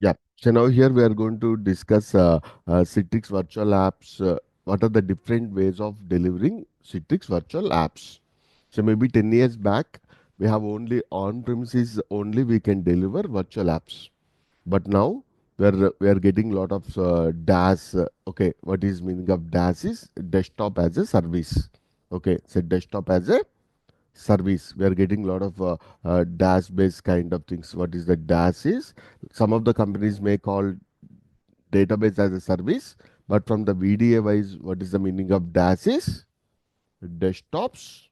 Yeah. So now here we are going to discuss Citrix virtual apps. What are the different ways of delivering Citrix virtual apps? So maybe 10 years back, we have only on-premises only we can deliver virtual apps. But now we are getting a lot of DaaS. Okay, what is meaning of DaaS is desktop as a service. Okay, so desktop as a service. We are getting a lot of DaaS based kind of things. What is the DaaS is? Some of the companies may call database as a service, but from the VDA wise, what is the meaning of DaaS is? Desktops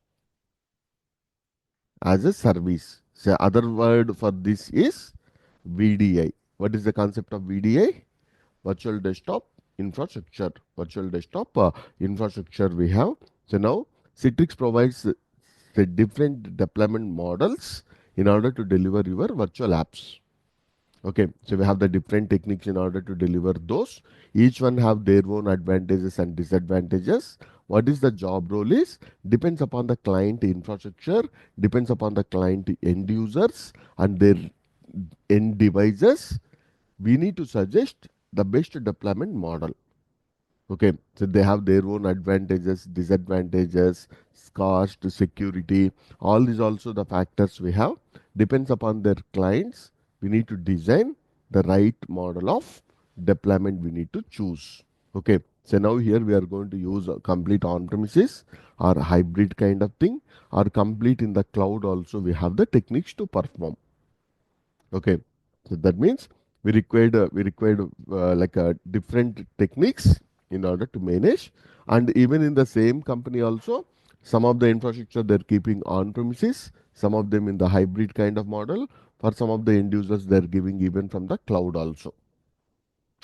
as a service. So other word for this is VDI. What is the concept of VDI? Virtual desktop infrastructure. Virtual desktop infrastructure we have. So now Citrix provides the different deployment models in order to deliver your virtual apps. Okay, so we have the different techniques in order to deliver those. Each one have their own advantages and disadvantages. What is the job role is depends upon the client infrastructure, depends upon the client end users and their end devices. We need to suggest the best deployment model. Okay, so they have their own advantages, disadvantages, cost, security. All these also the factors we have. Depends upon their clients. We need to design the right model of deployment we need to choose. Okay, so now here we are going to use a complete on-premises or hybrid kind of thing or complete in the cloud also we have the techniques to perform. Okay, so that means we required like different techniques in order to manage, and even in the same company also, some of the infrastructure they're keeping on premises, some of them in the hybrid kind of model. For some of the end users, they're giving even from the cloud also.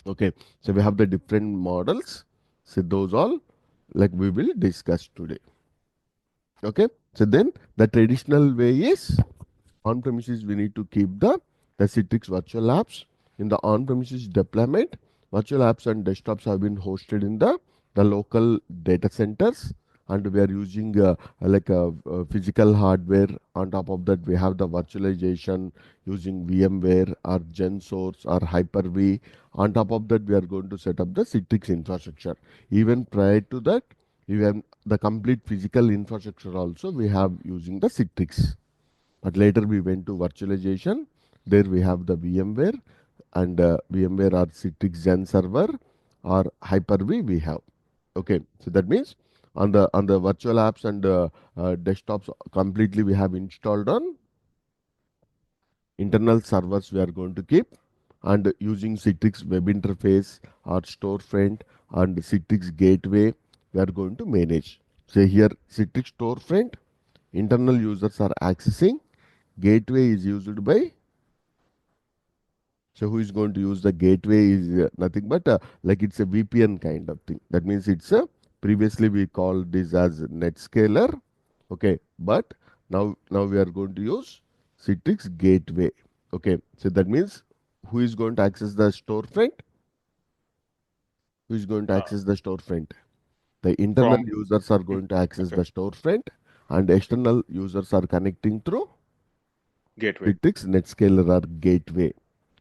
Okay, so we have the different models. So those all like we will discuss today. Okay, so then the traditional way is on-premises, we need to keep the Citrix virtual apps. In the on-premises deployment, virtual apps and desktops have been hosted in the local data centers, and we are using like a physical hardware. On top of that, we have the virtualization using VMware or GenSource or Hyper-V. On top of that, we are going to set up the Citrix infrastructure. Even prior to that, even the complete physical infrastructure also we have using the Citrix. But later we went to virtualization. There we have the VMware and VMware or Citrix Gen Server or Hyper-V we have. Okay, so that means on the virtual apps and desktops completely we have installed on internal servers we are going to keep, and using Citrix web interface or storefront and Citrix gateway we are going to manage. So here Citrix storefront internal users are accessing, gateway is used by, so who is going to use the gateway is nothing but like it's a VPN kind of thing. That means it's a, previously we called this as NetScaler. Okay, but now we are going to use Citrix gateway. Okay, so that means who is going to access the storefront? Who is going to Uh, access the storefront? The internal from users are mm, going to access okay, the storefront, and external users are connecting through gateway. Citrix NetScaler or gateway.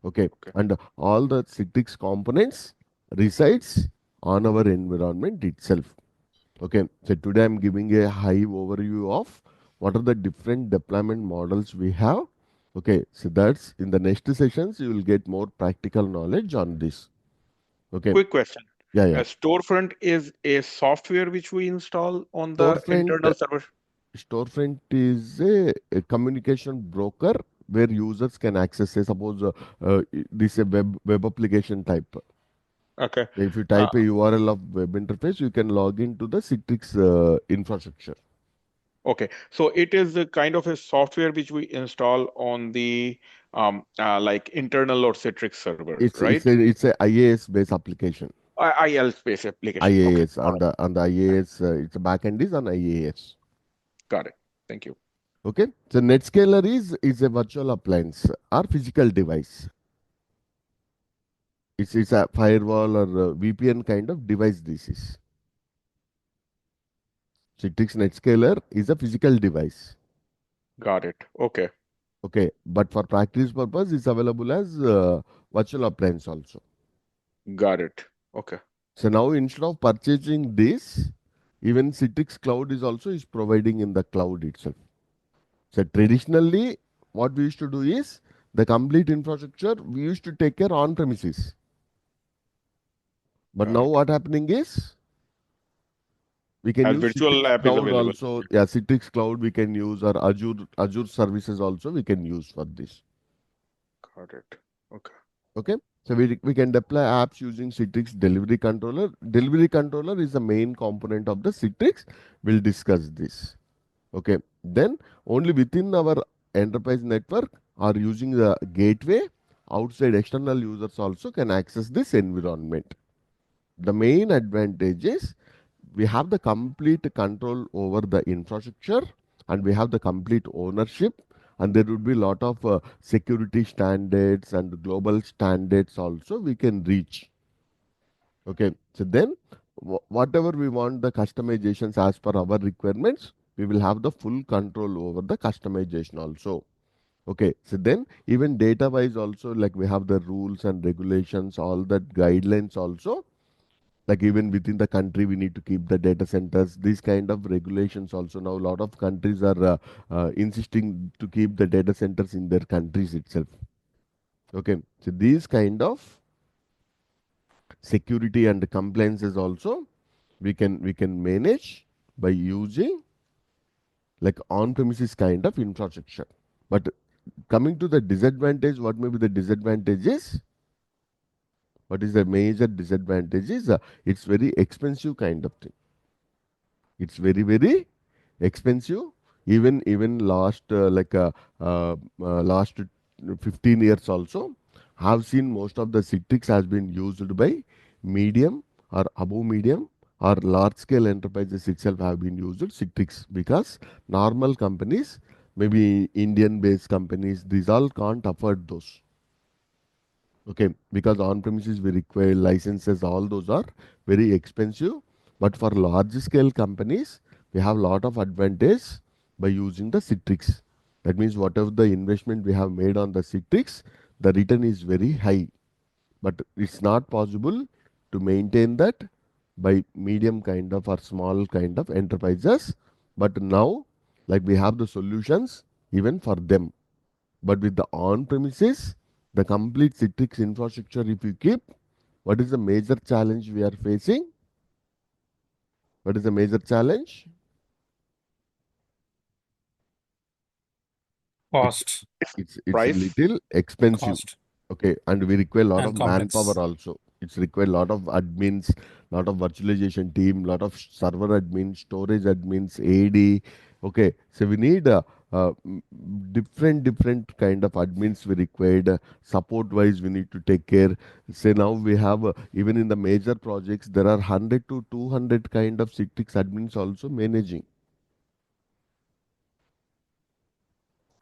Okay, Okay. and all the Citrix components resides on our environment itself. Okay, so today I'm giving a high overview of what are the different deployment models we have. Okay, so that's in the next sessions you will get more practical knowledge on this. Okay, Quick question. yeah, A yeah. storefront is a software which we install on the Storefront, internal server. storefront is a communication broker where users can access. Say, suppose this is a web application type. Okay. If you Uh, type a URL of web interface, you can log into the Citrix infrastructure. okay. So it is a kind of a software which we install on the like internal or Citrix servers, It's right? it's a it's a IAS based application. IL space application. Okay. IAS All on right. the IAS, its backend is on IAS. Got it. Thank you. Okay, so NetScaler is a virtual appliance or physical device. It's a firewall or a VPN kind of device. This is Citrix NetScaler is a physical device. Got it. Okay. Okay, but for practice purpose, it's available as virtual appliance also. Got it. Okay. So now instead of purchasing this, even Citrix Cloud is providing in the cloud itself. So traditionally, what we used to do is the complete infrastructure we used to take care on premises. But Got now it. what happening is we can As use virtual Citrix app is Cloud available. also. Yeah, Citrix Cloud we can use, or Azure services also we can use for this. Got it. Okay. Okay. So we can deploy apps using Citrix Delivery Controller. Delivery Controller is the main component of the Citrix. We'll discuss this. Okay. Then only within our enterprise network or using the gateway, outside external users also can access this environment. The main advantage is we have the complete control over the infrastructure, and we have the complete ownership, and there would be a lot of security standards and global standards also we can reach. Okay, so then whatever we want the customizations as per our requirements, we will have the full control over the customization also. Okay, so then even data wise also, like we have the rules and regulations, all that guidelines also, like even within the country we need to keep the data centers, these kind of regulations also. Now a lot of countries are insisting to keep the data centers in their countries itself. Okay, so these kind of security and compliances also we can manage by using like on premises kind of infrastructure. But coming to the disadvantage, what may be the disadvantages? What is the major disadvantage is it's very expensive kind of thing. It's very expensive. Even last last 15 years also, have seen most of the Citrix has been used by medium or above medium or large scale enterprises itself have been used Citrix, because normal companies, maybe Indian based companies, these all can't afford those. Okay, because on premises we require licenses, all those are very expensive. But for large scale companies, we have lot of advantage by using the Citrix. That means whatever the investment we have made on the Citrix, the return is very high. But it's not possible to maintain that by medium kind of or small kind of enterprises. But now, like we have the solutions even for them. But with the on-premises, the complete Citrix infrastructure, if you keep, what is the major challenge we are facing? What is the major challenge? It's Cost, it's Price. little expensive. cost, Okay, and we require a lot and of manpower complex. also. It's require a lot of admins, lot of virtualization team, lot of server admins, storage admins, AD. Okay, so we need different kind of admins we required. Support wise, we need to take care. Say now we have even in the major projects there are 100 to 200 kind of Citrix admins also managing.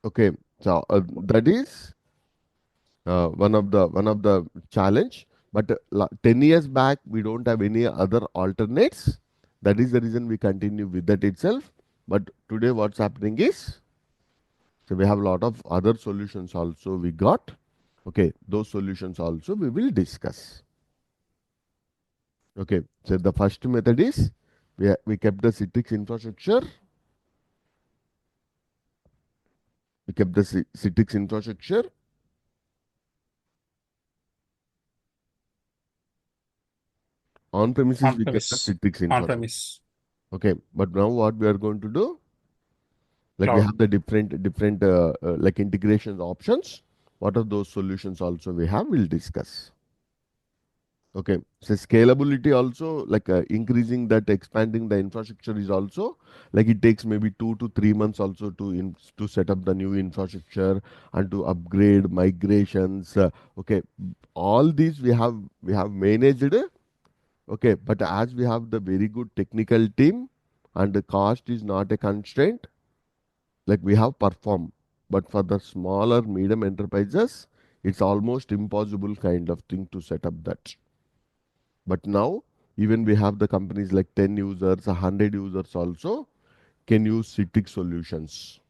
Okay, so that is one of the challenge. But 10 years back we don't have any other alternates. That is the reason we continue with that itself. But today what's happening is, so we have a lot of other solutions also we got. Okay, those solutions also we will discuss. Okay, so the first method is we kept the Citrix infrastructure. We kept the Citrix infrastructure on premises. We kept the On-premise, Citrix infrastructure. on-premise, Okay, but now what we are going to do, like we cloud. have the different like integration options. What are those solutions also we have, we'll discuss. Okay, so scalability also, like increasing that, expanding the infrastructure is also, like it takes maybe 2 to 3 months also to set up the new infrastructure and to upgrade migrations. Okay, all these we have managed. Okay, but as we have the very good technical team and the cost is not a constraint, like we have performed. But for the smaller medium enterprises, it's almost impossible kind of thing to set up that. But now even we have the companies like 10 users, 100 users also can use Citrix solutions.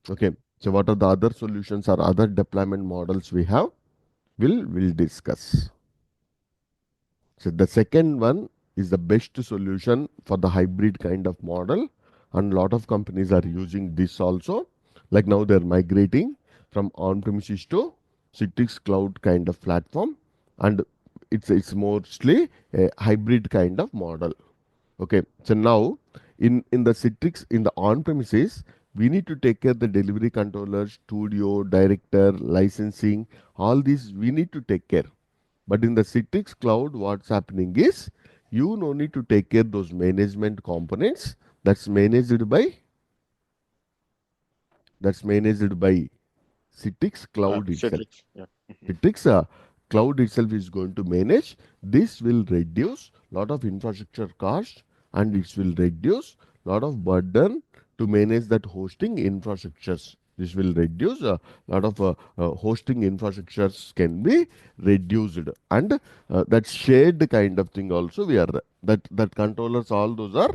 Okay, So what are the other solutions or other deployment models we have? We'll discuss. So the second one is the best solution for the hybrid kind of model, and a lot of companies are using this also. Like now they're migrating from on-premises to Citrix cloud kind of platform, and it's mostly a hybrid kind of model. Okay, so now in the Citrix in the on-premises, we need to take care the delivery controller, studio, director, licensing, all these we need to take care. But in the Citrix cloud, what's happening is you no need to take care those management components. That's managed by that's managed by Citrix cloud itself. Citrix. Yeah. Citrix cloud itself is going to manage. This will reduce lot of infrastructure cost, and it will reduce lot of burden to manage that hosting infrastructures. This will reduce a lot of hosting infrastructures can be reduced, and that shared kind of thing also we are that controllers all those are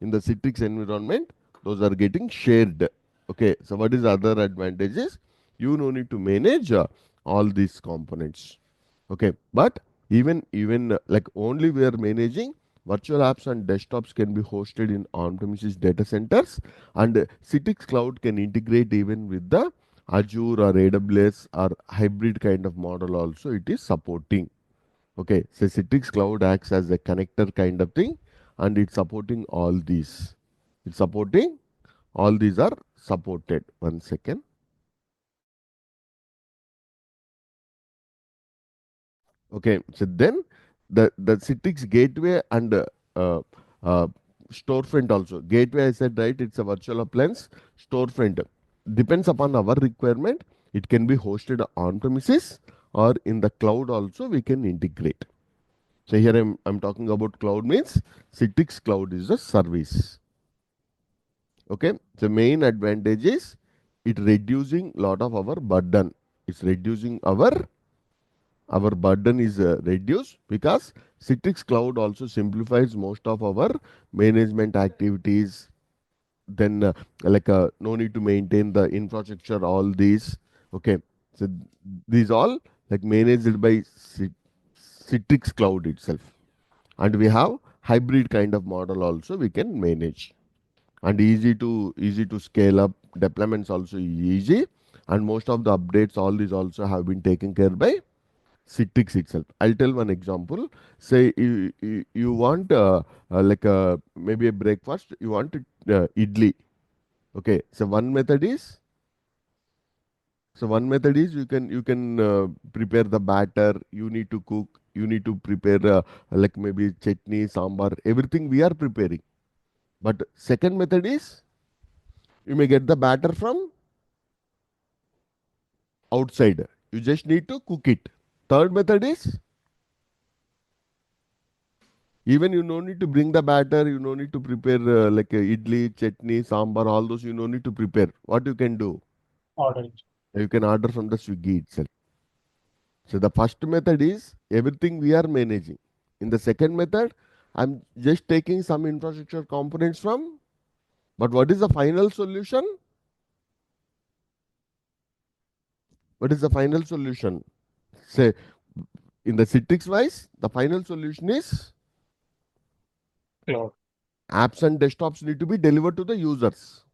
in the Citrix environment. Those are getting shared. Okay, so what is the other advantages? You no need to manage all these components. Okay, but even like only we are managing virtual apps and desktops can be hosted in on-premises data centers, and Citrix Cloud can integrate even with the Azure or AWS or hybrid kind of model also it is supporting. Okay, so Citrix Cloud acts as a connector kind of thing, and it's supporting all these. It's supporting all these are supported. One second. Okay, so then the Citrix gateway and uh, uh, storefront also. Gateway, I said right, it's a virtual appliance. Storefront depends upon our requirement. It can be hosted on premises or in the cloud also. We can integrate. So here I'm talking about cloud means Citrix cloud is a service. Okay, the main advantage is it reducing lot of our burden. It's reducing our burden is reduced because Citrix Cloud also simplifies most of our management activities. Then, no need to maintain the infrastructure, all these. Okay, so these all like managed by Citrix Cloud itself, and we have hybrid kind of model also we can manage, and easy to scale up. Deployments also easy, and most of the updates, all these also have been taken care by Citrix itself. I'll tell one example. Say you want maybe a breakfast. You want idli. Okay. So one method is you can prepare the batter. You need to cook. You need to prepare like maybe chutney, sambar, everything we are preparing. But second method is you may get the batter from outside. You just need to cook it. Third method is even you no need to bring the batter, you no need to prepare idli, chutney, sambar, all those you no need to prepare. What you can do? Order. You can order from the Swiggy itself. So the first method is everything we are managing. In the second method, I'm just taking some infrastructure components from, but what is the final solution? What is the final solution? Say in the Citrix wise, the final solution is Cloud. apps and desktops need to be delivered to the users.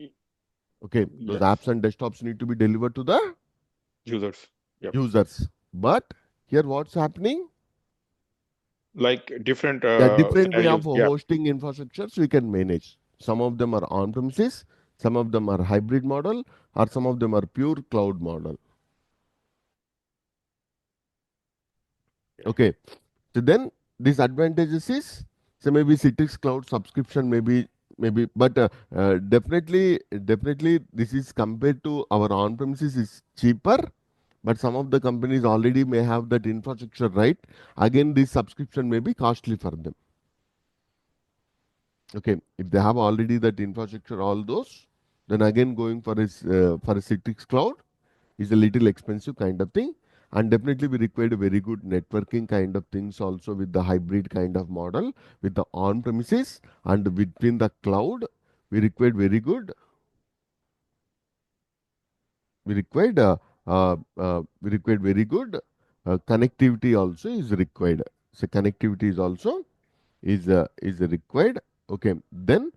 Y- Okay, those Yes. apps and desktops need to be delivered to the Users. Yep. users. But here what's happening? Like different The different way of scenarios. Yeah. hosting infrastructures we can manage. Some of them are on premises, some of them are hybrid model, or some of them are pure cloud model. Yeah. Okay. So then these advantages is, so maybe Citrix cloud subscription maybe but definitely this is compared to our on premises is cheaper, but some of the companies already may have that infrastructure, right? Again, this subscription may be costly for them. Okay, if they have already that infrastructure, all those, then again going for a Citrix cloud is a little expensive kind of thing, and definitely we require a very good networking kind of things also with the hybrid kind of model with the on premises and between the cloud. We require very good we required very good connectivity also is required. So connectivity is required. Okay, then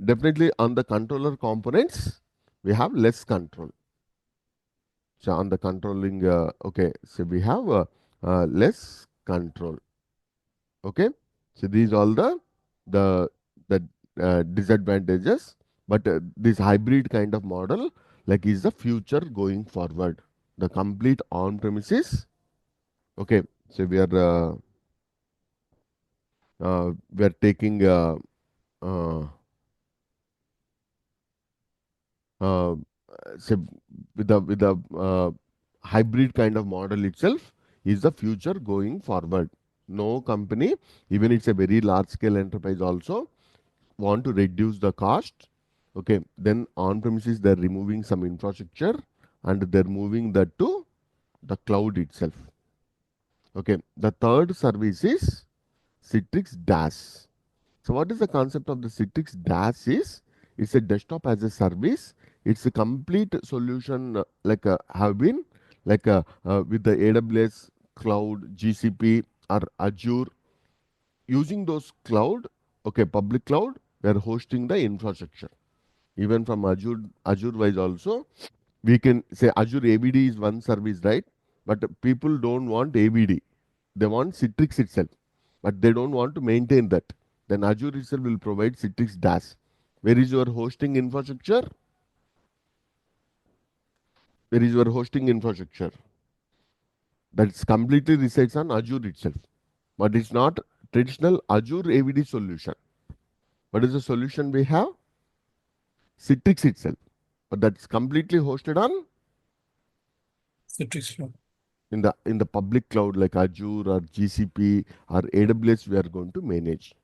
definitely on the controller components we have less control. So on the controlling, okay, so we have less control. Okay, so these all the the disadvantages, but this hybrid kind of model like is the future going forward. The complete on premises. Okay, so we are taking uh, uh, so with the hybrid kind of model itself is the future going forward. No company, even it's a very large scale enterprise also, want to reduce the cost. Okay, then on premises they're removing some infrastructure and they're moving that to the cloud itself. Okay, the third service is Citrix DaaS. So what is the concept of the Citrix DaaS is? It's a desktop as a service. It's a complete solution have been with the AWS cloud, GCP or Azure. Using those cloud, okay, public cloud, we are hosting the infrastructure. Even from Azure wise also, we can say Azure AVD is one service, right? But people don't want AVD. They want Citrix itself, but they don't want to maintain that. Then Azure itself will provide Citrix DaaS. Where is your hosting infrastructure? Where is your hosting infrastructure? That's completely resides on Azure itself. But it's not traditional Azure AVD solution. What is the solution we have? Citrix itself. But that's completely hosted on Citrix Flow. in the public cloud like Azure or GCP or AWS we are going to manage.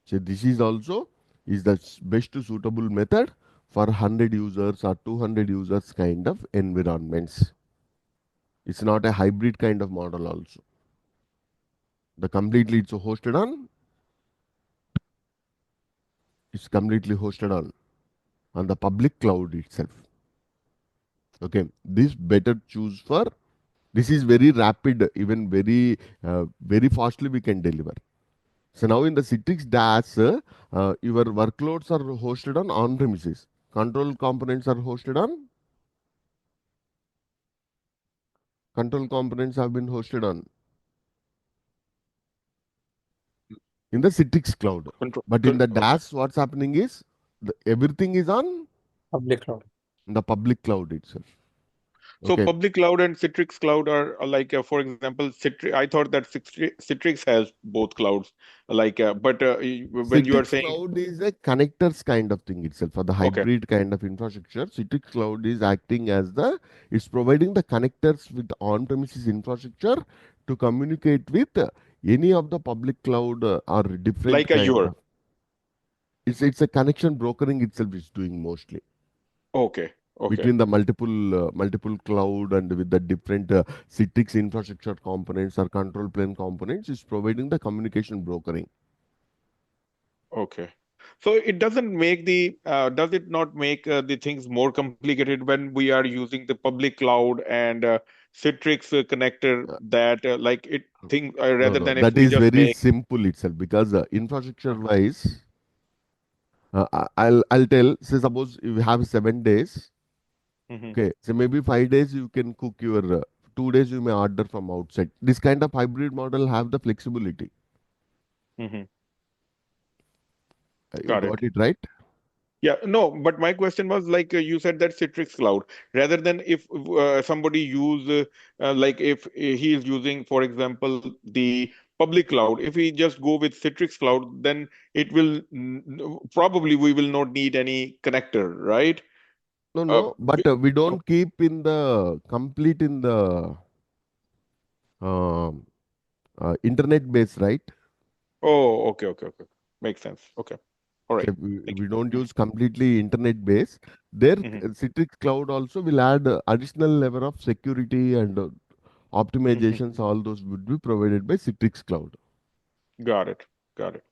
So this is also is the best suitable method for 100 users or 200 users kind of environments. It's not a hybrid kind of model also. The completely it's completely hosted on the public cloud itself. Okay, this better choose for this is very rapid, even very fastly we can deliver. So now in the Citrix DaaS, your workloads are hosted on premises. Control components are hosted on control components have been hosted on in the Citrix cloud. Control. But in the Okay. DaaS, what's happening is everything is on Public Cloud. the public cloud itself. So Okay. public cloud and Citrix cloud are like, for example, Citrix. I thought that Citrix has both clouds. But when you are Citrix saying, cloud is a connectors kind of thing itself for the okay, hybrid kind of infrastructure. Citrix cloud is acting as it's providing the connectors with the on-premises infrastructure to communicate with any of the public cloud or different like kind Azure. of. It's a connection brokering itself is doing mostly Okay, okay, between the multiple cloud and with the different Citrix infrastructure components or control plane components is providing the communication brokering. okay. So it doesn't make does it not make the things more complicated when we are using the public cloud and Citrix connector that like it thing No, rather no, than if that we is just very make. simple itself because infrastructure wise, I'll tell. Say suppose you have 7 days. Mhm, Okay, so maybe 5 days you can cook your. 2 days you may order from outside. This kind of hybrid model have the flexibility. mhm. You Got got it. it right? Yeah, no, but my question was like you said that Citrix Cloud, rather than if somebody use like if he is using, for example, the public cloud, if we just go with Citrix Cloud, then it will probably we will not need any connector, right? No, Uh, no, but b- we oh, don't keep in the complete in the um internet base, right? oh, okay, okay, okay, makes sense. Okay, all right. So Thank we don't you. use completely internet base. There, Mhm, Citrix Cloud also will add additional level of security and mhm. optimizations. All those would be provided by Citrix Cloud. Got it, got it.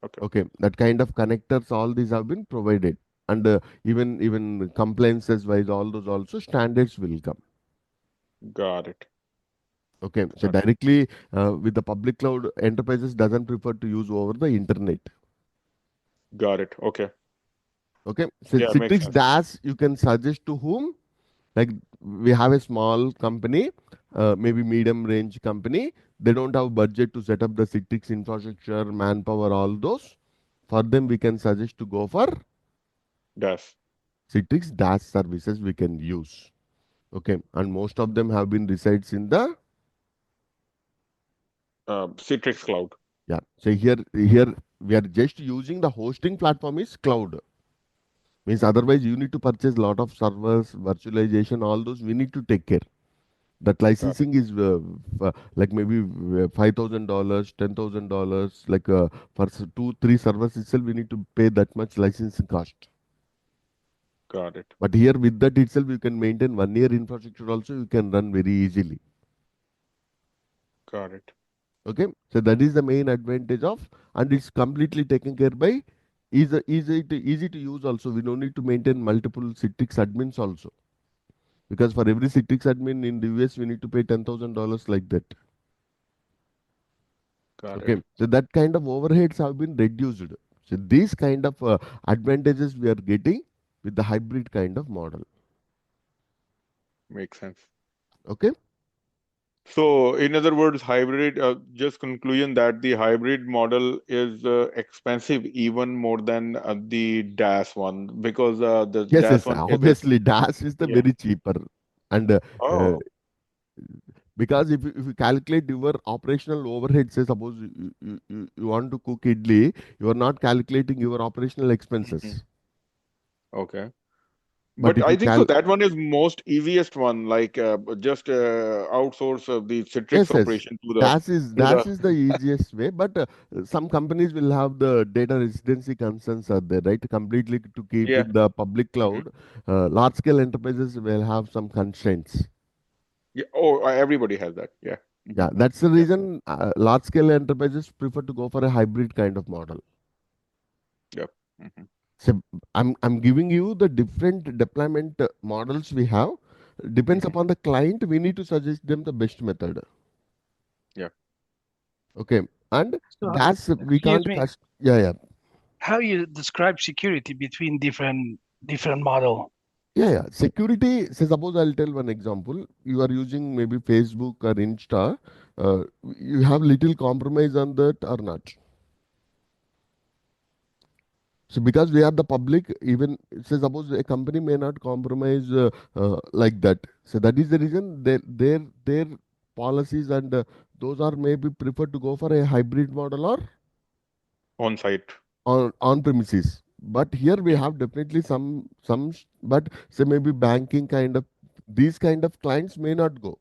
Okay. Okay, that kind of connectors, all these have been provided. and even compliances wise, all those also standards will come. Got it. Okay, so Got it. directly with the public cloud, enterprises doesn't prefer to use over the internet. Got it. Okay. Okay, so Yeah, makes Citrix sense. DaaS you can suggest to whom? Like we have a small company, maybe medium range company. They don't have budget to set up the Citrix infrastructure, manpower, all those. For them, we can suggest to go for That's Citrix DaaS services we can use. Okay, and most of them have been resides in the Citrix Cloud. yeah. So here we are just using the hosting platform is cloud. Means otherwise you need to purchase lot of servers, virtualization, all those we need to take care. That Got it. licensing is like maybe $5,000, $10,000. Like for two, three servers itself, we need to pay that much licensing cost. Got it. But here with that itself, you can maintain 1 year infrastructure also. You can run very easily. Got it. Okay, so that is the main advantage of, and it's completely taken care by. Easy to use also. We don't need to maintain multiple Citrix admins also. Because for every Citrix admin in the US, we need to pay $10,000 like that. Got Okay, it. so that kind of overheads have been reduced. So these kind of advantages we are getting with the hybrid kind of model. Makes sense. Okay, So, in other words, hybrid, just conclusion that the hybrid model is expensive even more than the DaaS one because the yes, DaaS yes. one is Obviously, DaaS is the yeah. very cheaper, and uh, Oh. because if you calculate your operational overhead, say suppose you want to cook idli, you are not calculating your operational Mhm. expenses. Okay. But But if I you think so cal that one is most easiest one, like just outsource the Citrix Yes, yes. operation to That the is the easiest way, but some companies will have the data residency concerns are there, right? Completely to keep yeah. in the public Mhm. cloud. Large scale enterprises will have some constraints. Yeah. Oh, everybody has that. Yeah. Yeah, Hmm. that's the Yeah. reason large scale enterprises prefer to go for a hybrid kind of model. Yep. Hmm. So I'm giving you the different deployment models we have. Depends Hmm. upon the client. We need to suggest them the best method. Yeah. Okay, and So, that's we excuse can't me, cast. Yeah, yeah. how you describe security between different model? Security, say suppose I'll tell one example. You are using maybe Facebook or Insta. Uh, you have little compromise on that or not. So because we are the public, even say suppose a company may not compromise like that. So that is the reason their policies and those are maybe prefer to go for a hybrid model or On site. on premises. But here we Yeah. have definitely but say maybe banking kind of these kind of clients may not go.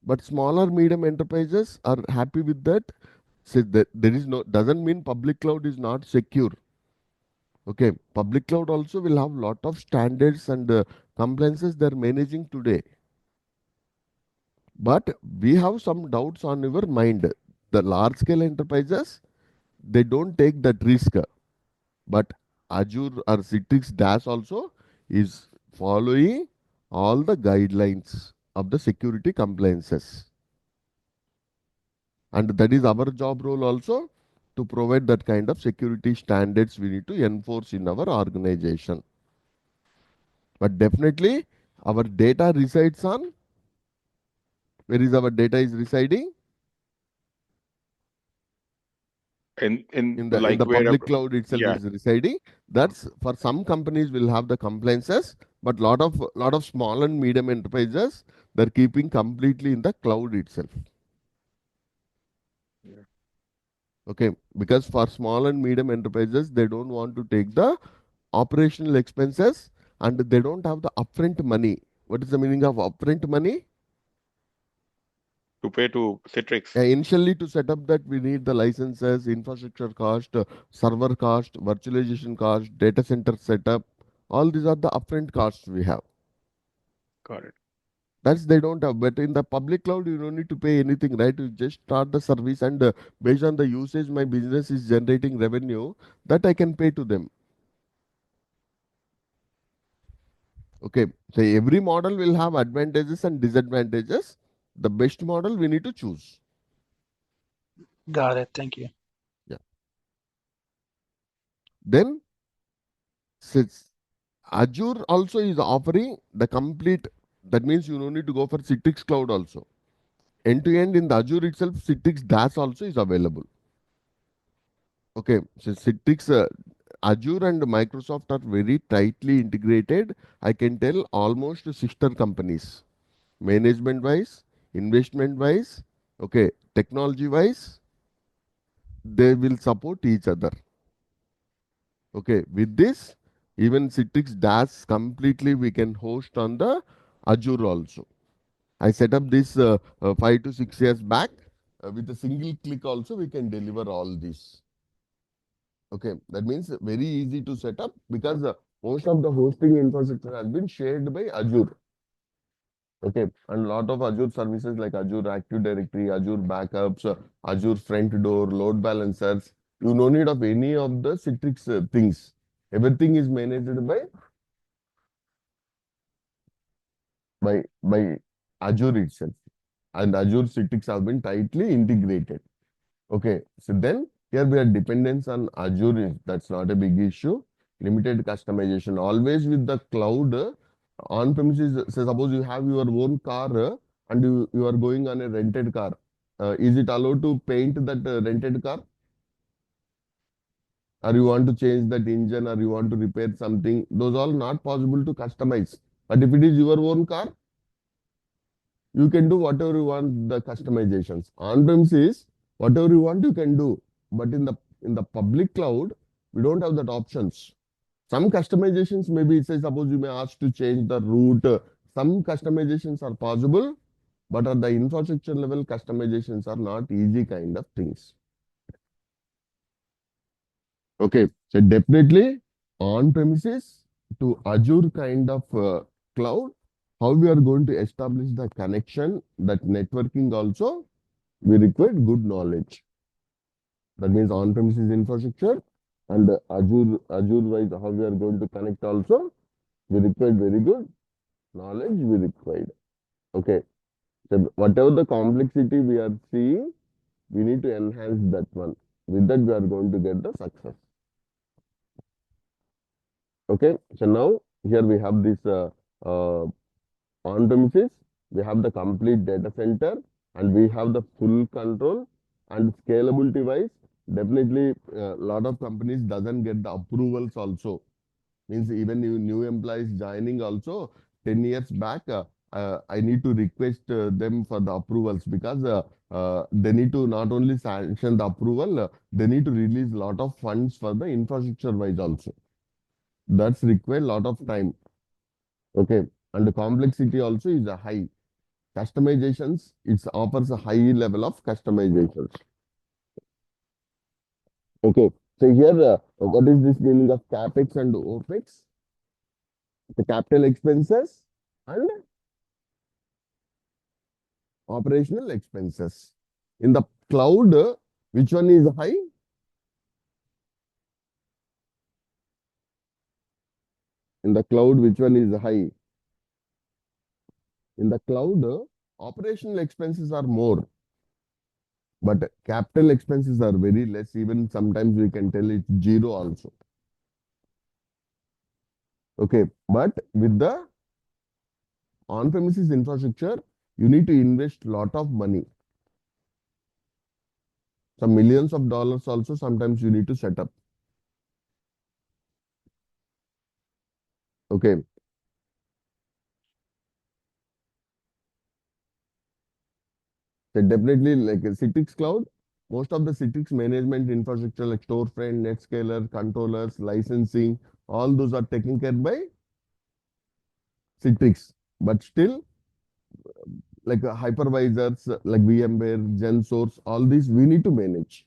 But smaller medium enterprises are happy with that. Say that there is no doesn't mean public cloud is not secure. Okay, public cloud also will have lot of standards and compliances they're managing today. But we have some doubts on your mind. The large scale enterprises they don't take that risk. But Azure or Citrix DaaS also is following all the guidelines of the security compliances. And that is our job role also to provide that kind of security standards we need to enforce in our organization. But definitely our data resides on where is our data is residing In in like the public wherever. cloud itself Yeah. is residing. That's for some companies will have the compliances, but lot of small and medium enterprises they're keeping completely in the cloud itself. Yeah. Okay, because for small and medium enterprises they don't want to take the operational expenses and they don't have the upfront money. What is the meaning of upfront money? To pay to Citrix. Initially, to set up that, we need the licenses, infrastructure cost, server cost, virtualization cost, data center setup. All these are the upfront costs we have. Got it. That's they don't have. But in the public cloud, you don't need to pay anything, right? You just start the service, and based on the usage, my business is generating revenue that I can pay to them. Okay, so every model will have advantages and disadvantages. The best model we need to choose. Got it. Thank you. Yeah. Then since Azure also is offering the complete, that means you don't need to go for Citrix Cloud also. End to end in the Azure itself, Citrix DaaS also is available. Okay, so Citrix, Azure and Microsoft are very tightly integrated. I can tell almost sister companies, management wise, investment wise, okay, technology wise, they will support each other. Okay, with this, even Citrix DaaS completely we can host on the Azure also. I set up this 5 to 6 years back. With a single click also we can deliver all this. Okay, that means very easy to set up because most of the hosting infrastructure has been shared by Azure. Okay, and a lot of Azure services like Azure Active Directory, Azure Backups, Azure Front Door, Load Balancers. You no need of any of the Citrix things. Everything is managed by Azure itself, and Azure Citrix have been tightly integrated. Okay, so then here we are dependence on Azure. That's not a big issue. Limited customization. Always with the cloud, on premises, say suppose you have your own car and you are going on a rented car. Is it allowed to paint that rented car? Or you want to change that engine or you want to repair something? Those all not possible to customize. But if it is your own car, you can do whatever you want, the customizations. On premises, whatever you want, you can do. But in the public cloud, we don't have that options. Some customizations, maybe say suppose you may ask to change the route. Some customizations are possible, but at the infrastructure level, customizations are not easy kind of things. Okay, so definitely on premises to Azure kind of cloud, how we are going to establish the connection, that networking also, we require good knowledge. That means on premises infrastructure and Azure wise, how we are going to connect also, we require very good knowledge we required. Okay. So whatever the complexity we are seeing, we need to enhance that one. With that, we are going to get the success. Okay. So now here we have this on-premises, we have the complete data center, and we have the full control and scalability wise. Definitely, a lot of companies doesn't get the approvals also. Means even new employees joining also 10 years back, I need to request them for the approvals because they need to not only sanction the approval, they need to release lot of funds for the infrastructure wise also. That's require lot of time. Okay, and the complexity also is a high. Customizations, it offers a high level of customizations. Okay, so here, what is this meaning of capex and opex? The capital expenses and operational expenses. In the cloud, which one is high? In the cloud, which one is high? In the cloud, operational expenses are more, but capital expenses are very less. Even sometimes we can tell it's zero also. Okay, but with the on-premises infrastructure, you need to invest lot of money. Some millions of dollars also sometimes you need to set up. Okay, so definitely like a Citrix Cloud, most of the Citrix management infrastructure like storefront, NetScaler, controllers, licensing, all those are taken care by Citrix. But still, like hypervisors, like VMware, GenSource, all these we need to manage.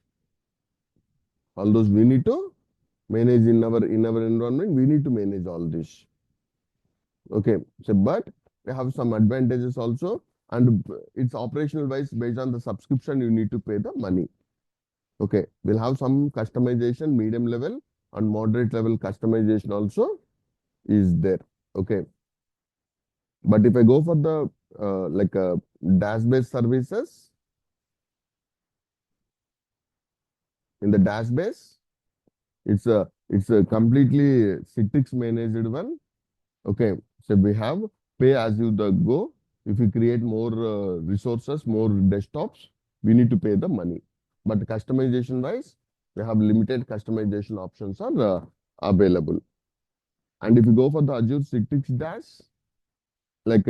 All those we need to manage in our environment. We need to manage all this. Okay, so but we have some advantages also, and it's operational wise based on the subscription. You need to pay the money. Okay, we'll have some customization, medium level and moderate level customization also is there. Okay, But if I go for the like DaaS-based services, in the DaaS-base, it's a completely Citrix managed one. Okay, so we have pay as you the go. If you create more resources, more desktops, we need to pay the money. But customization wise, we have limited customization options are available. And if you go for the Azure Citrix DaaS, like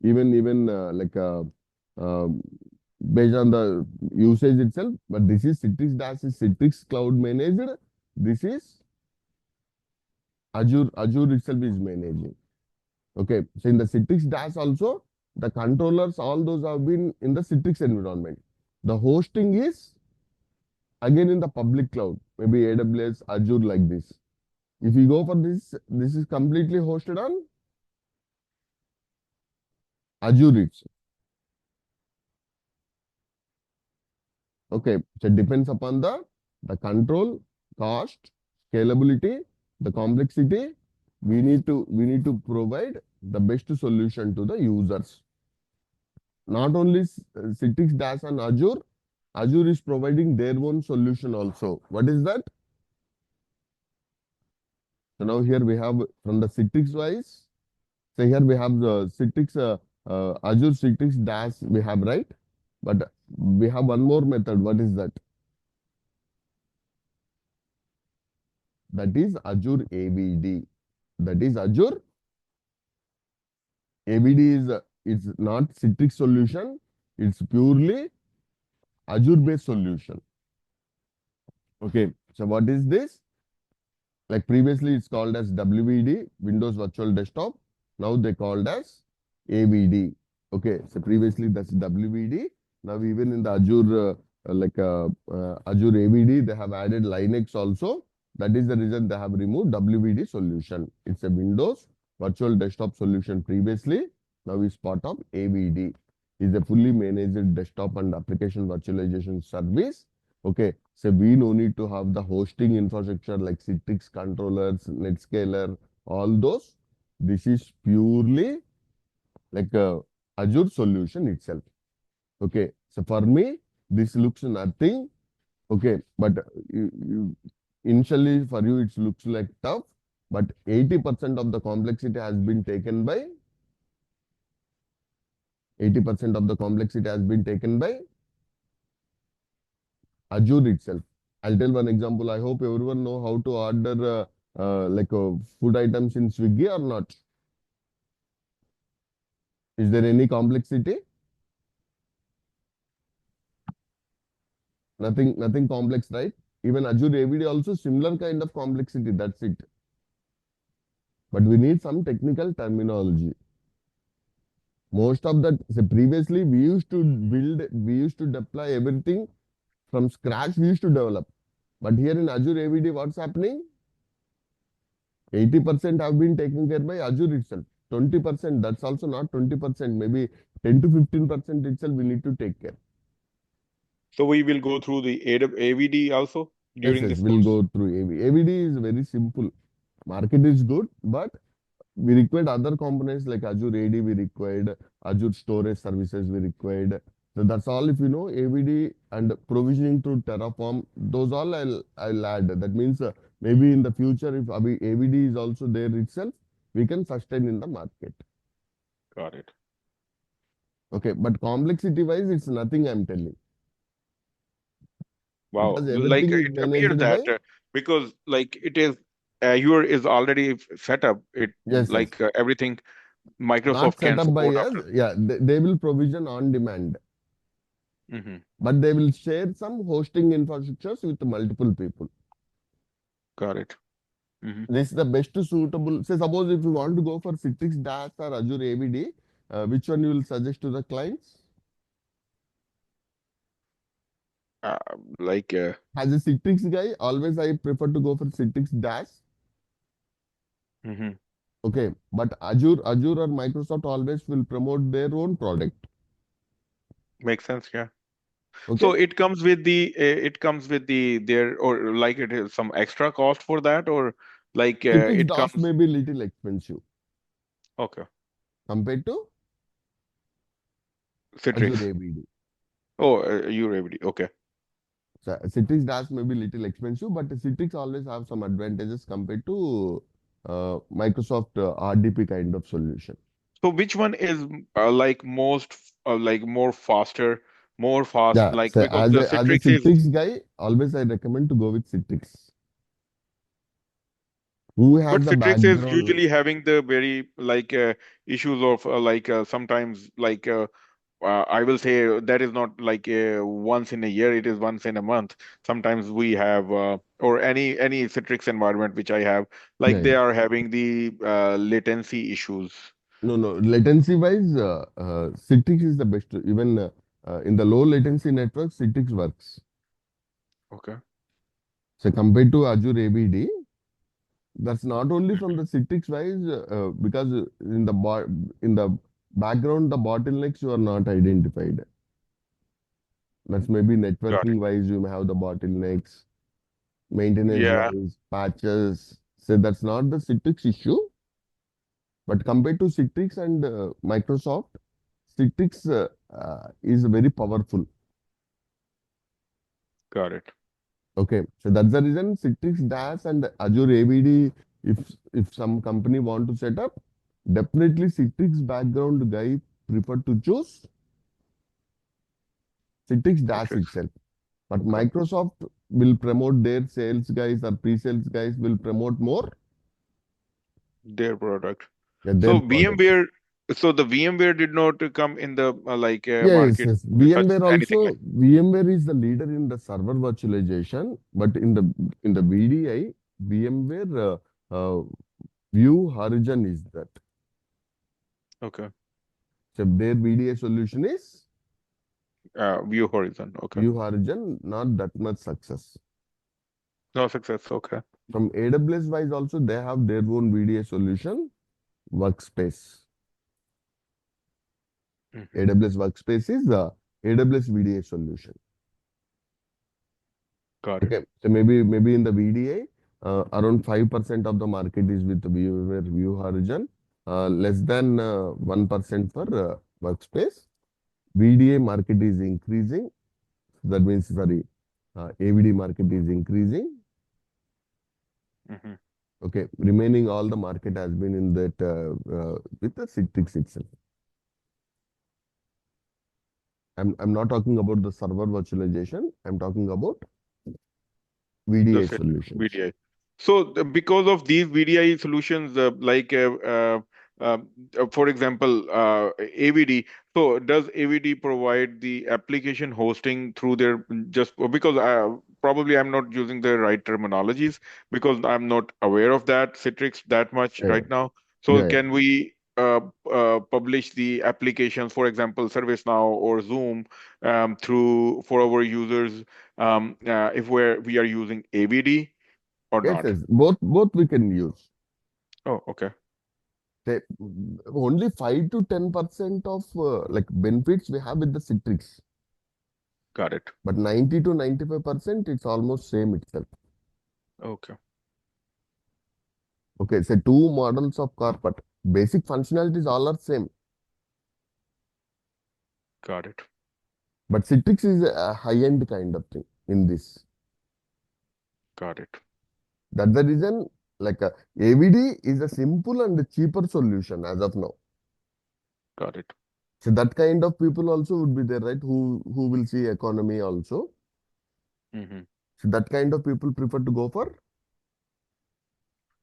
even like um, based on the usage itself, but this is Citrix DaaS is Citrix Cloud managed. This is Azure itself is managing. Okay, so in the Citrix DaaS also, the controllers, all those have been in the Citrix environment. The hosting is again in the public cloud, maybe AWS, Azure like this. If you go for this, this is completely hosted on Azure itself. Okay, so it depends upon the control, cost, scalability, the complexity. We need to provide the best solution to the users. Not only Citrix DaaS and Azure, Azure is providing their own solution also. What is that? So now here we have from the Citrix wise. So here we have the Citrix, Azure Citrix DaaS we have, right? But we have one more method. What is that? That is Azure AVD. That is Azure AVD is it's not Citrix solution. It's purely Azure based solution. Okay. So what is this? Like previously it's called as WVD, Windows Virtual Desktop. Now they called as AVD. Okay, so previously that's WVD. Now even in the Azure, Azure AVD, they have added Linux also. That is the reason they have removed WVD solution. It's a Windows Virtual Desktop solution previously. Now it's part of AVD. It's a fully managed desktop and application virtualization service. Okay, so we no need to have the hosting infrastructure like Citrix controllers, Netscaler, all those. This is purely like a Azure solution itself. Okay, so for me, this looks nothing. Okay, but initially for you it looks like tough, but 80% of the complexity has been taken by 80% of the complexity has been taken by Azure itself. I'll tell one example. I hope everyone know how to order food items in Swiggy or not. Is there any complexity? Nothing complex, right? Even Azure AVD also similar kind of complexity. That's it. But we need some technical terminology. Most of that, so previously we used to deploy everything from scratch. We used to develop. But here in Azure AVD, what's happening? 80% have been taken care by Azure itself. 20%, that's also not 20%, maybe 10 to 15% itself we need to take care. So we will go through the AVD also Yes, during yes, this we'll course. go through AV. AVD is very simple. Market is good, but we required other components like Azure AD, we required Azure storage services, we required. So that's all. If you know AVD and provisioning through Terraform, those all I'll add. That means maybe in the future, if AVD is also there itself, we can sustain in the market. Got it. Okay, but complexity wise, it's nothing I'm telling Wow. because Like everything is it appears managed that by. because like it is Azure is already set up. It Yes, yes. like everything Microsoft Not set can up by support us. after. Yeah, they will provision on demand, Hmm. but they will share some hosting infrastructures with multiple people. Got it. Hmm. This is the best suitable. Say, suppose if you want to go for Citrix DaaS or Azure AVD, which one you will suggest to the clients? Uh, like As a Citrix guy, always I prefer to go for Citrix DaaS. mhm. Okay, but Azure or Microsoft always will promote their own product. Makes sense. Yeah. So Okay, it comes with the there or like it is some extra cost for that or like Citrix it DaaS comes. may be little expensive. Okay. compared to Azure Citrix. AVD. Oh, you AVD. Okay. So Citrix DaaS may be little expensive, but Citrix always have some advantages compared to Microsoft RDP kind of solution. So which one is like most like more faster, more fast? Yeah, Like so because the as a Citrix is, Citrix guy, always I recommend to go with Citrix. Who but has the Citrix is background? usually having the very like issues of sometimes I will say that is not like once in a year, it is once in a month. Sometimes we have or any Citrix environment which I have, Yeah, like they yeah. are having the latency issues. No, no. Latency wise, Citrix is the best. Even in the low latency network, Citrix works. Okay. So compared to Azure AVD, that's not only from the Citrix wise, because in the background, the bottlenecks you are not identified. That's maybe Got it. networking wise, you may have the bottlenecks, maintenance Yeah. wise, patches. So that's not the Citrix issue. But compared to Citrix and Microsoft, Citrix is very powerful. Got it. Okay, so that's the reason Citrix DaaS and Azure AVD, if some company want to set up, definitely Citrix background guy prefer to choose Citrix DaaS Citrix. itself. But Okay. Microsoft will promote their sales guys or pre-sales guys will promote more Their product. their So product. VMware, so the VMware did not come in the Yes, market yes. with such VMware anything like. also, VMware is the leader in the server virtualization, but in the VDI, VMware View Horizon is that. Okay. So their VDI solution is View Horizon. Okay. View Horizon, not that much success. No success. Okay. From AWS wise also, they have their own VDI solution, Workspace. Hmm. AWS Workspace is the AWS VDI solution. Got it. Okay, so maybe in the VDA, around 5% of the market is with the VMware View Horizon, less than 1% for Workspace. VDA market is increasing. That means, sorry, AVD market is increasing. Hmm. Okay, remaining all the market has been in that with the Citrix itself. I'm not talking about the server virtualization. I'm talking about VDI That's it. solutions. VDI. So because of these VDI solutions, uh, for example, AVD. So does AVD provide the application hosting through their just because probably I'm not using the right terminologies because I'm not aware of that Citrix that much Yeah, right now. So yeah, yeah. can we publish the applications, for example, ServiceNow or Zoom, through for our users, if we are using AVD or Yes, not? yes. Both we can use. Oh, okay. Say, only 5 to 10% of like benefits we have with the Citrix, Got it. but 90 to 95% it's almost same itself. Okay. Okay, so two models of car, but basic functionalities all are same. Got it. But Citrix is a high-end kind of thing in this. Got it. That's the reason, like AVD is a simple and cheaper solution as of now. Got it. So that kind of people also would be there, right? Who will see economy also. Mm-hmm. So that kind of people prefer to go for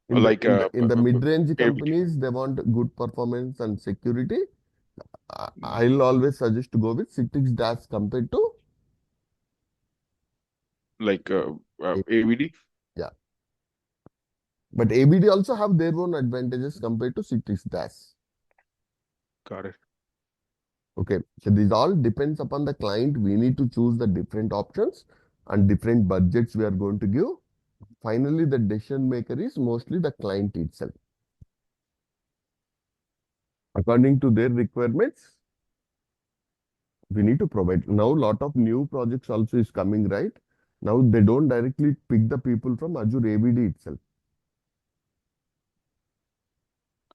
Like in the mid-range AVD, companies, they want good performance and security. mm, I'll always suggest to go with Citrix DaaS compared to like A- AVD. yeah. But ABD also have their own advantages compared to Citrix DaaS. Got it. Okay, so this all depends upon the client. We need to choose the different options and different budgets we are going to give. Finally, the decision maker is mostly the client itself. According to their requirements, we need to provide. Now, lot of new projects also is coming, right? Now, they don't directly pick the people from Azure AVD itself.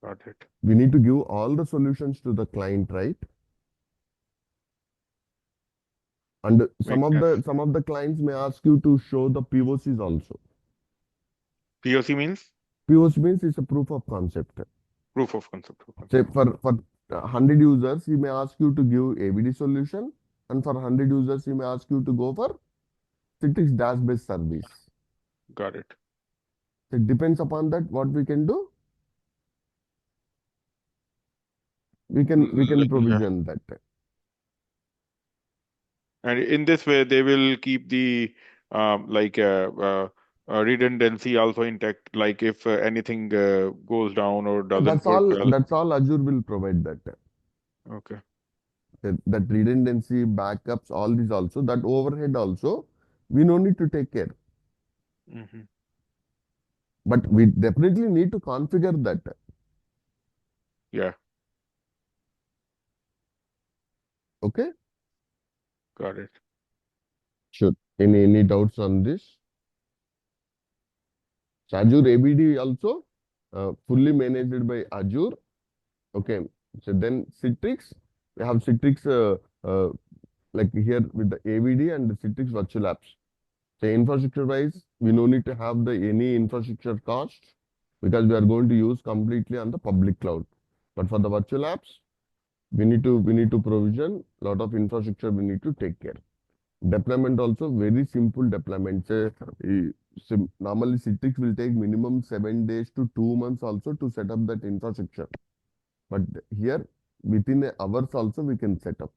Got it. We need to give all the solutions to the client, right? And some Makes of sense. the clients may ask you to show the POCs also. POC means POC means it's a proof of concept. proof of concept. Say for 100 users, he may ask you to give AVD solution, and for 100 users, he may ask you to go for Citrix DaaS based service. Got it. It depends upon that what we can do. We can Yeah. provision that. And in this way, they will keep the like redundancy also intact. Like if anything goes down or doesn't That's work all. well. That's all. Azure will provide that. Okay. That redundancy, backups, all these also. That overhead also, we no need to take care. Hmm. But we definitely need to configure that. Yeah. Okay. Got it. Sure. Any doubts on this? So Azure AVD also fully managed by Azure. Okay. So then Citrix, we have Citrix like here with the AVD and the Citrix virtual apps. So infrastructure wise, we no need to have the any infrastructure cost because we are going to use completely on the public cloud. But for the virtual apps, we need to provision lot of infrastructure we need to take care. Deployment also very simple deployment. Normally Citrix will take minimum 7 days to 2 months also to set up that infrastructure. But here within hours also we can set up.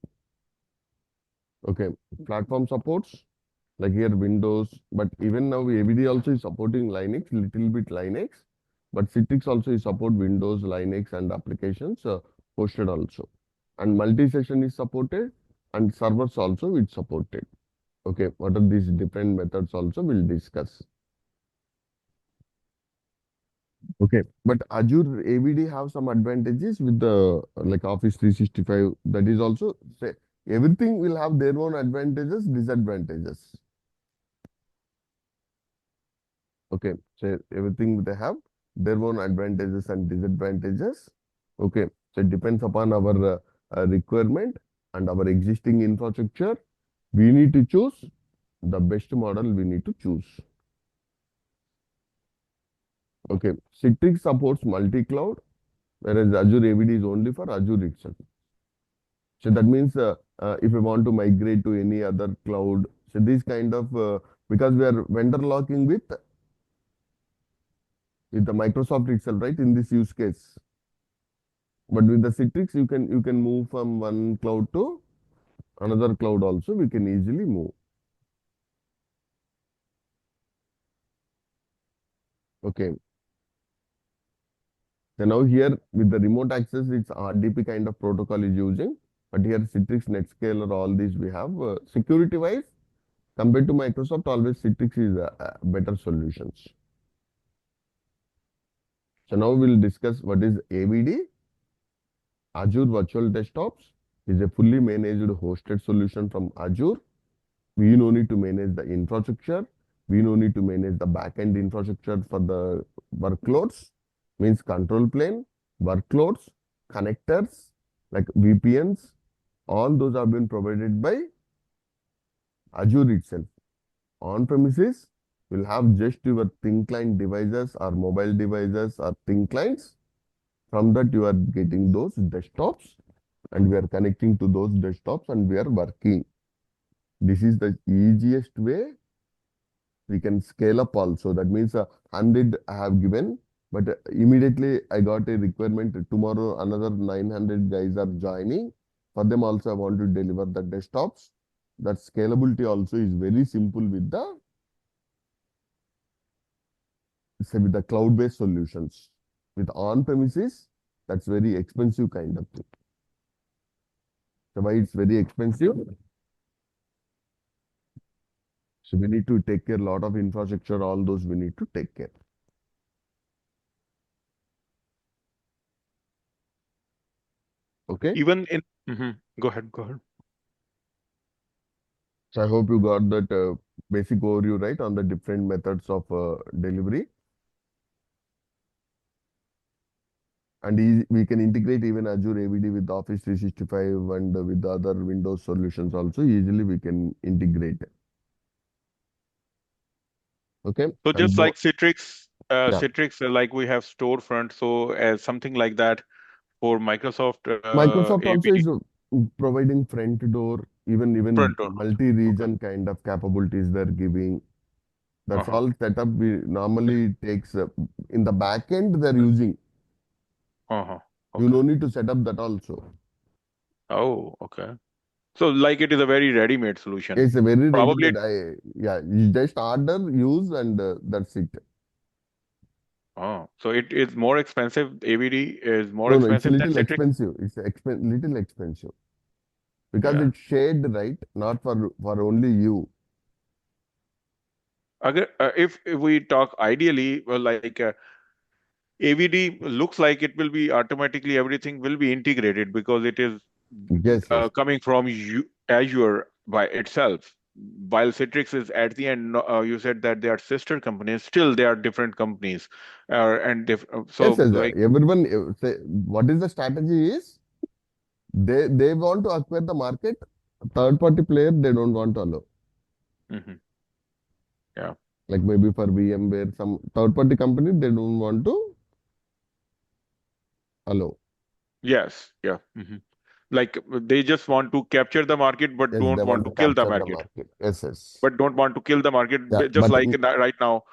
Okay, platform supports like here Windows, but even now AVD also is supporting Linux, little bit Linux, but Citrix also is support Windows, Linux and applications hosted also. And multi-session is supported and servers also it's supported. Okay, what are these different methods also we'll discuss. Okay, but Azure AVD have some advantages with the like Office 365. That is also say everything will have their own advantages, disadvantages. Okay, so everything they have their own advantages and disadvantages. Okay, so it depends upon our requirement and our existing infrastructure. We need to choose the best model we need to choose. Okay, Citrix supports multi-cloud, whereas Azure AVD is only for Azure itself. So that means if you want to migrate to any other cloud, so this kind of because we are vendor locking with the Microsoft itself, right? In this use case, but with the Citrix, you can move from one cloud to another cloud. Also, we can easily move. Okay. So now here with the remote access, it's RDP kind of protocol is using, but here Citrix, Netscaler, all these we have security wise. Compared to Microsoft, always Citrix is better solutions. So now we'll discuss what is AVD. Azure Virtual Desktops is a fully managed hosted solution from Azure. We no need to manage the infrastructure. We no need to manage the backend infrastructure for the workloads, means control plane, workloads, connectors, like VPNs. All those have been provided by Azure itself. On premises, will have just your thin client devices or mobile devices or thin clients. From that, you are getting those desktops and we are connecting to those desktops and we are working. This is the easiest way we can scale up also. That means 100 I have given, but immediately I got a requirement tomorrow another 900 guys are joining. For them also I want to deliver the desktops. That scalability also is very simple with the cloud-based solutions. With on-premises, that's very expensive kind of thing. So why it's very expensive? So we need to take care a lot of infrastructure, all those we need to take care. Okay. Even in. Mhm. Go ahead. Go ahead. So I hope you got that basic overview right on the different methods of delivery. And we can integrate even Azure AVD with Office 365 and with the other Windows solutions also. Easily we can integrate. Okay. So And just like yeah, Citrix, like we have storefront, so as something like that for Microsoft Microsoft also AVD is providing front door, even front door. Okay. multi-region kind of capabilities they're giving. That's Uh-huh. all setup we normally takes in the back end they're using. Uh-huh. You Okay. no need to set up that also. Oh, okay. So like it is a very ready-made solution. It's a very Probably, ready-made. Yeah, you just order, use, and that's it. so it is more expensive. AVD is more No, it's a expensive than little Citrix. expensive. It's little expensive because Yeah. it's shared, right? Not for only you. If we talk ideally, well, like AVD looks like it will be automatically everything will be integrated because it is Yes, yes, coming from Azure by itself. While Citrix is at the end, you said that they are sister companies. Still, they are different companies, yes, so yes. like. Everyone say what is the strategy is they want to acquire the market. Third party player they don't want to allow. Mhm. Yeah. Like maybe for VMware, some third party company they don't want to allow. Yes. Yeah. Like they just want to capture the market, but Yes, they don't want want to to kill the capture the market. market. Yes, yes. But don't want to kill the market. Yeah, Just but like right now,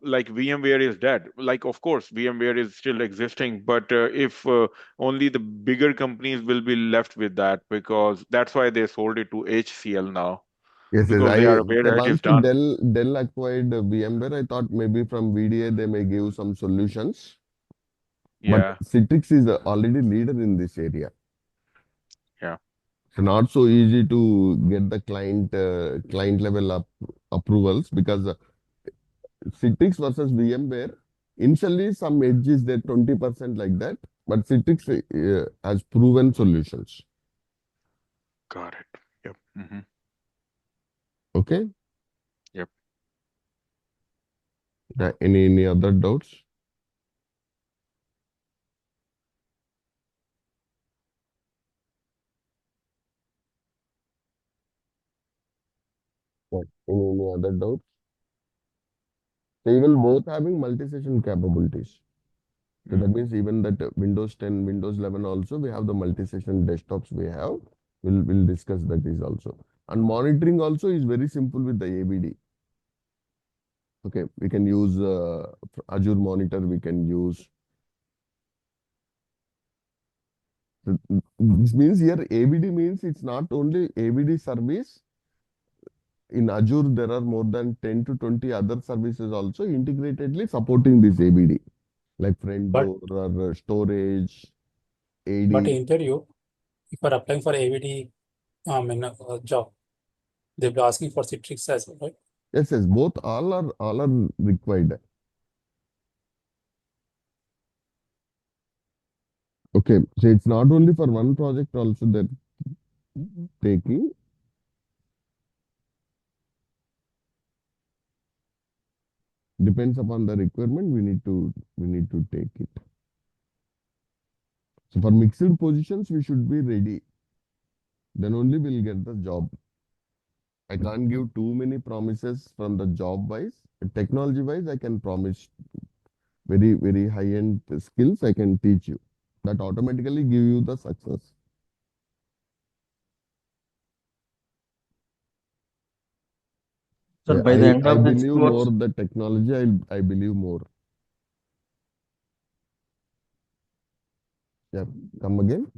like VMware is dead. Like, of course, VMware is still existing, but if only the bigger companies will be left with that, because that's why they sold it to HCL now, yes, yes. because they are aware that it Once is done. Dell acquired VMware, I thought maybe from VDA they may give some solutions. But Yeah, Citrix is already leader in this area. yeah, It's not so easy to get the client level approvals because Citrix versus VMware, initially some edge is there 20% like that, but Citrix has proven solutions. got it. Yep. Okay. Yep. Any other doubts? Yeah. Any other doubts? So even both having multi-session capabilities. So that Mm. means even that Windows 10, Windows 11 also we have the multi-session desktops we have. We'll discuss that is also. And monitoring also is very simple with the AVD. Okay, we can use Azure Monitor. We can use. This means here AVD means it's not only AVD service. In Azure, there are more than 10 to 20 other services also integratedly supporting this AVD, like front But door or storage, but AD. in interview, if you're applying for AVD job, they'll be asking for Citrix as well, right? Yes, yes, both all are required. Okay, so it's not only for one project also they're taking. Depends upon the requirement. We need to take it. So for mixed positions, we should be ready. Then only we'll get the job. I can't give too many promises from the job wise. Technology wise, I can promise very, very high end skills I can teach you. That automatically give you the success. Sir, Yeah, by the end I of this believe more course, the technology. I believe more. Yeah, come again.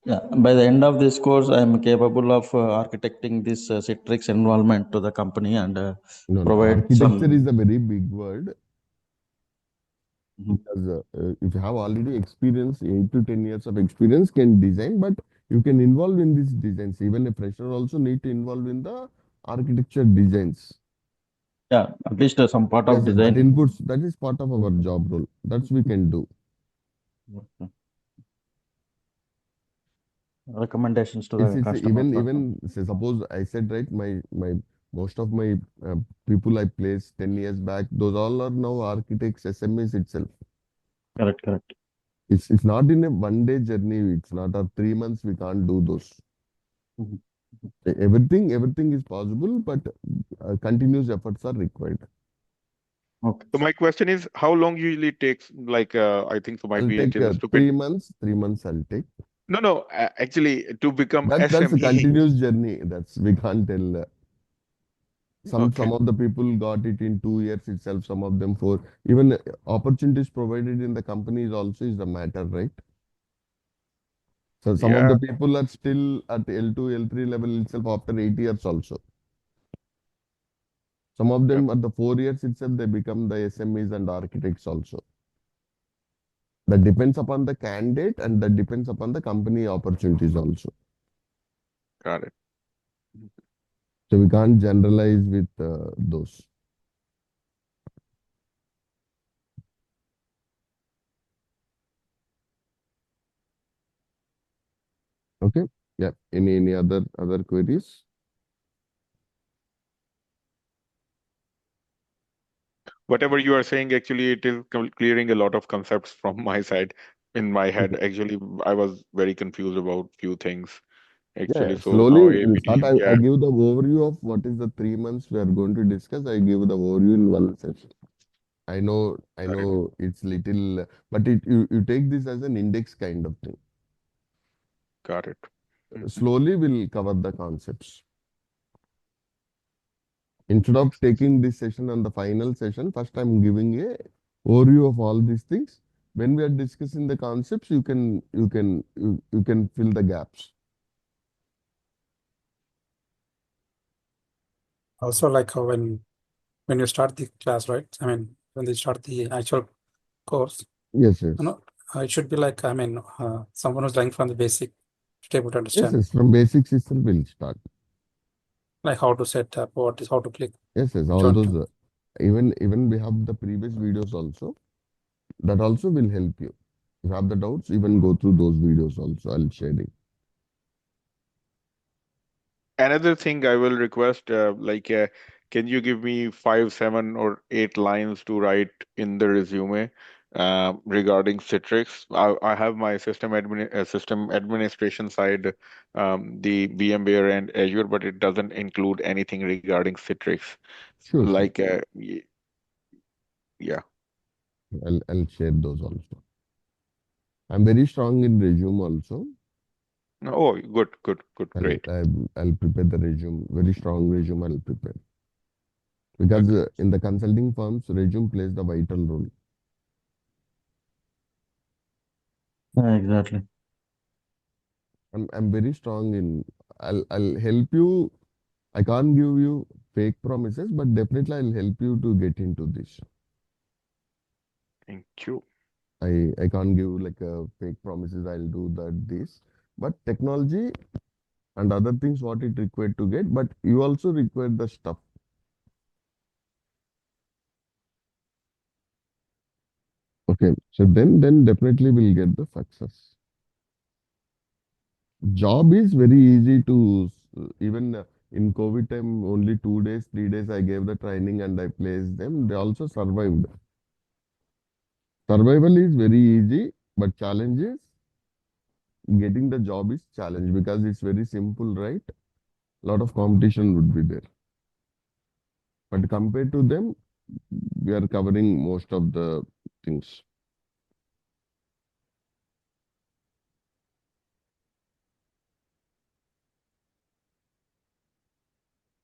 yeah, by the end of this course, I am capable of architecting this Citrix environment to the company and No, no. provide Architecture is some. a very big word Mhm. because if you have already experience, 8 to 10 years of experience, can design, but you can involve in these designs. Even a fresher also need to involve in the architecture designs. Yeah, at least some part Yes, of yes, that design. inputs, that is part of our job role. That's we can do. Recommendations to It's the it's customer even for some. even say, suppose I said right, my most of my people I placed 10 years back, those all are now architects, SMEs itself. Correct, correct. It's not in a 1 day journey. It's not a 3 months. We can't do those. Mhm. Everything is possible, but continuous efforts are required. Okay. So my question is, how long usually takes, like, I think so might I'll be it take is a stupid. 3 months. 3 months I'll take. No, actually to become That's a SME. continuous journey. That's we can't tell. Some Okay. some of the people got it in 2 years itself. Some of them 4. Even opportunities provided in the companies also is the matter, right? So some of Yeah, the people are still at L2, L3 level itself after 8 years also. Some of yep, them at the 4 years itself they become the SMEs and architects also. That depends upon the candidate and that depends upon the company opportunities also. got it. So we can't generalize with those. Okay. Yeah. Any other queries? Whatever you are saying, actually, it is clearing a lot of concepts from my side in my head. Okay. Actually, I was very confused about few things. Yeah. Actually, so Slowly now in start. AVD, I yeah, give the overview of what is the 3 months we are going to discuss. I give the overview in one session. I got it, know it's little, but you take this as an index kind of thing. got it. Mhm. Slowly we'll cover the concepts. Instead of Makes sense. taking this session on the final session, first I'm giving a overview of all these things. When we are discussing the concepts, you can fill the gaps. Also, like when you start the class, right? I mean, when they start the actual course, Yes, you yes. know, it should be like, I mean, someone who's learning from the basic to be able to Yes, understand, yes. From basics itself we'll start. like how to set up, what is how to click, Yes, yes. which All one those. to. Even we have the previous videos also. That also will help you. If you have the doubts, even go through those videos also. I'll share it. Another thing I will request, can you give me 5, 7, or 8 lines to write in the resume regarding Citrix? I have my system administration side, the VMware and Azure, but it doesn't include anything regarding Citrix. Sure, sure. Like, yeah. I'll share those also. I'm very strong in resume also. Oh, good, I'll great. I'll prepare the resume. Very strong resume I'll prepare. Because Okay. in the consulting firms, resume plays the vital role. Yeah, exactly. I'm very strong in. I'll help you. I can't give you fake promises, but definitely I'll help you to get into this. Thank you. I can't give like a fake promises. I'll do that this, but technology and other things what it required to get, but you also require the stuff. Okay, so then definitely we'll get the success. Job is very easy to even in COVID time only 2 days, 3 days I gave the training and I placed them. They also survived. Survival is very easy, but challenge is getting the job is challenge because it's very simple, right? A lot of competition would be there. But compared to them, we are covering most of the things.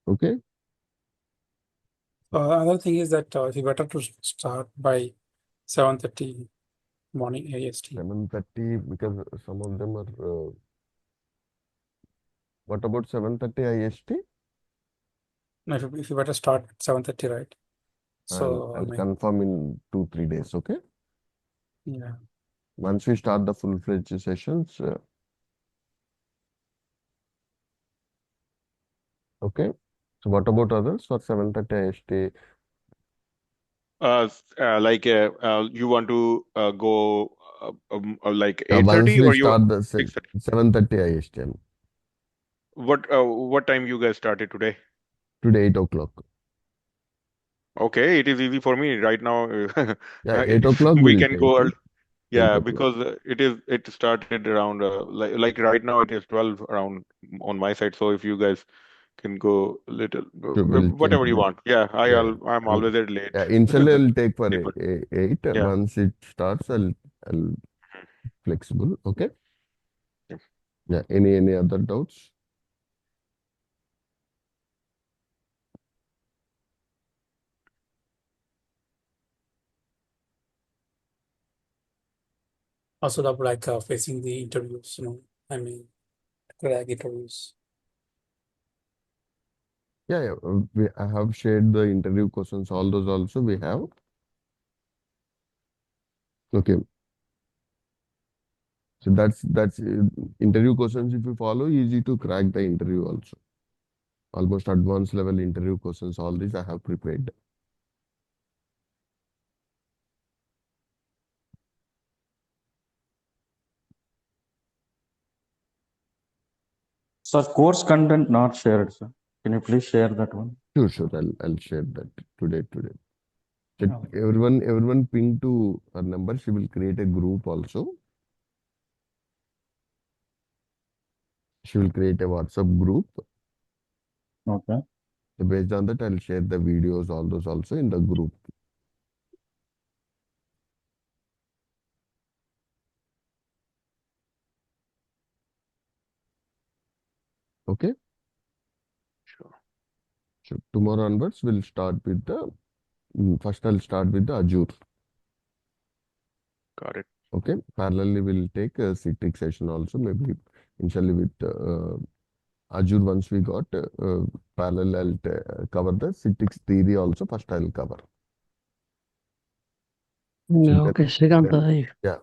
Okay. Another thing is that it's better to start by 7:30 morning AST. 7:30 because some of them are. What about 7:30 IST? No, if you better start at 7:30, right? I'll So I I'll mean, confirm in 2 3 days. Okay. yeah. Once we start the full-fledged sessions. Okay. So what about others for 7:30 IST? You want to go like Once 8:30, we or you start the 6:30? 7:30 IST. What time you guys started today? Today 8 o'clock. Okay, it is easy for me right now. Yeah, 8 o'clock We we'll can take go it. early. Yeah, o'clock. because it started around like right now it is 12 around on my side. So if you guys can go a little So we'll change whatever you it. want. Yeah, Yeah. I'm Okay. always at late. Yeah. Initially, I'll take for People. 8. Yeah. Once it starts, I'll flexible. Okay. Yeah. Yeah. Any other doubts? Also, the like facing the interviews, I mean, crack interviews. Yeah. Yeah. I have shared the interview questions. All those also we have. Okay. So that's interview questions. If you follow, easy to crack the interview also. Almost advanced level interview questions. All these I have prepared. Sir, course content not shared, sir. Can you please share that one? Sure. Sure. I'll share that today. So Oh. everyone ping to her number. She will create a group also. She will create a WhatsApp group. Okay. So based on that, I'll share the videos, all those also in the group. Okay. Sure. So tomorrow onwards, we'll start with the first. I'll start with the Azure. Got it. Okay. Parallelly, we'll take a Citrix session also. Maybe initially with Azure. Once we got parallel, I'll cover the Citrix theory also. First, I'll cover. So Yeah, okay, Srikanth, yeah,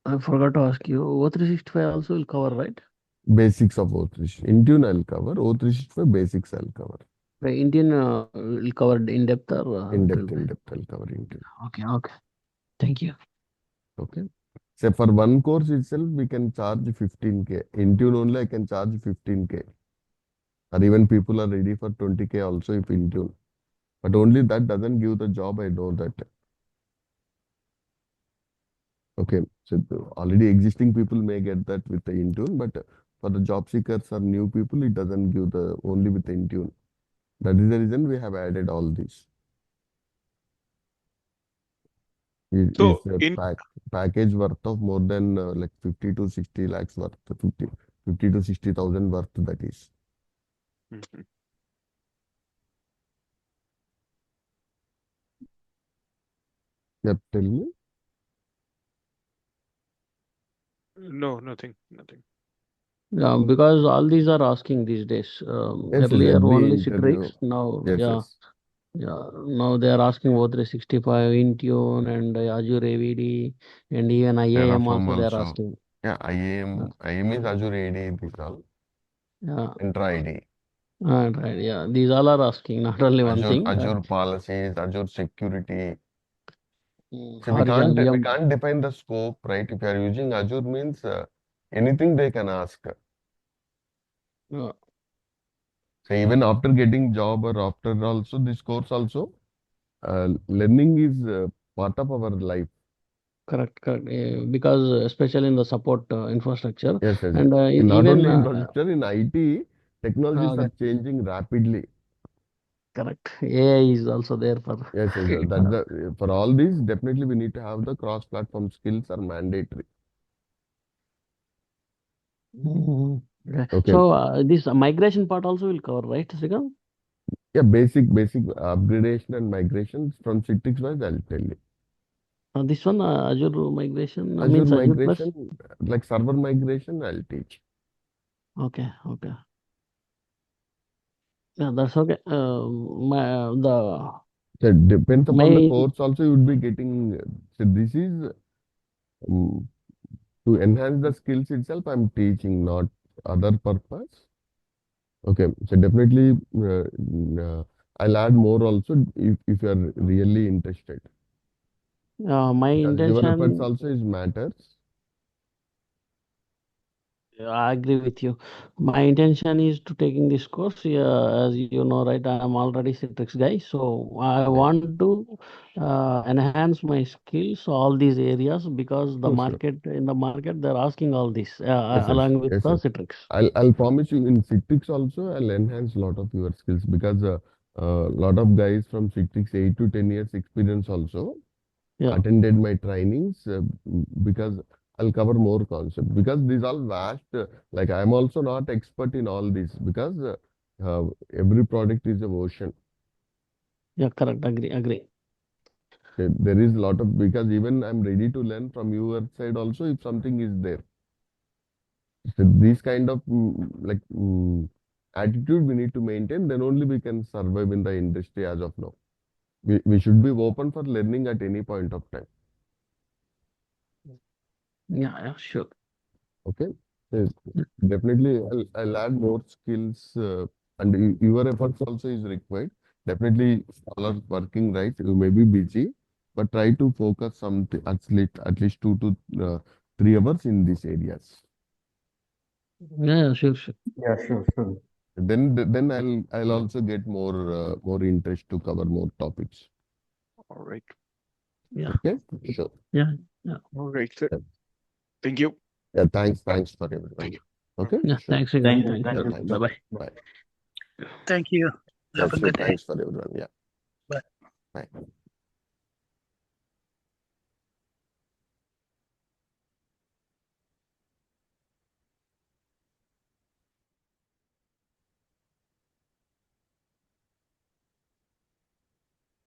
I forgot to ask you. O365 also will cover, right? basics of O365. Intune I'll cover. O365 basics I'll cover. The Indian will cover in depth or In it will depth, be. in depth I'll cover Intune. Okay. Thank you. Okay. So for one course itself, we can charge 15K. Intune only I can charge 15K. Or even people are ready for 20K also if Intune. But only that doesn't give the job, I know that. Okay. So already existing people may get that with the Intune, but for the job seekers or new people, it doesn't give the only with Intune. That is the reason we have added all these. Is So a in package worth of more than like 50 to 60 lakhs worth, 50 to 60,000 worth that is. Mhm. Yep, tell me. No, nothing. Yeah, because all these are asking these days. Yes, yes, Earlier every only interview. Citrix. Now, Yes, yeah, yes. now they are asking O365, Intune, and Azure AVD, and even IAM Terraform also they are also. asking. Yeah, Yeah, IAM is Azure AD, these all. yeah, Entra ID. right. Yeah, these all are asking, not only one thing. Azure policies, Azure security. So we For can't we VM, can't define the scope, right? If you are using Azure means anything they can ask. uh, So even after getting job or after also this course also, learning is part of our life. correct. Because especially in the support infrastructure, Yes, yes. and In not even only infrastructure, in IT, technologies are that changing rapidly. correct. AI is also there for. Yes, yes. That's the for all these, definitely we need to have the cross-platform skills are mandatory. Mhm. Okay. Okay. So this migration part also will cover, right, Srikanth? Yeah, basic upgradation and migration from Citrix wise, I'll tell you. This one Azure migration Azure means Azure Plus. migration, like server migration, I'll teach. Okay. Yeah, that's okay. So it depends upon the My course also you would be getting. So this is um, to enhance the skills itself, I'm teaching, not other purpose. Okay, so definitely I'll add more also if you are really interested. my Because your efforts intention. also is matters. I agree with you. My intention is to taking this course. Yeah, as you know, right? I am already Citrix guy, so I want to enhance my skills all these areas because the Sure, sure. market they're asking all this Yes, yes, along with yes, the yes. Citrix. I'll promise you in Citrix also I'll enhance a lot of your skills because lot of guys from Citrix 8 to 10 years experience also Yeah, attended my trainings because I'll cover more concept because these all vast like I'm also not expert in all this because every product is a version. yeah, correct. Agree. There is a lot of because even I'm ready to learn from your side also if something is there. So these kind of attitude we need to maintain, then only we can survive in the industry as of now. We should be open for learning at any point of time. Yeah, sure. Okay. Yes, definitely, I'll add more skills, and your efforts also is required. Definitely, all are working right. You may be busy, but try to focus some at least 2 to 3 hours in these areas. Yeah, sure. Yeah, sure, sure. Then I'll also get more interest to cover more topics. All right. Yeah, Okay, sure. yeah. All right, sir. Yeah, Thank you. yeah, thanks for everyone. Thank you. Okay, Yeah, sure. thanks again. Thank you. Thanks. Thank Yeah, you. thanks. Bye bye. Bye. Thank you. Yeah, Have a sure. good day. Thanks for everyone. Yeah, Bye. bye.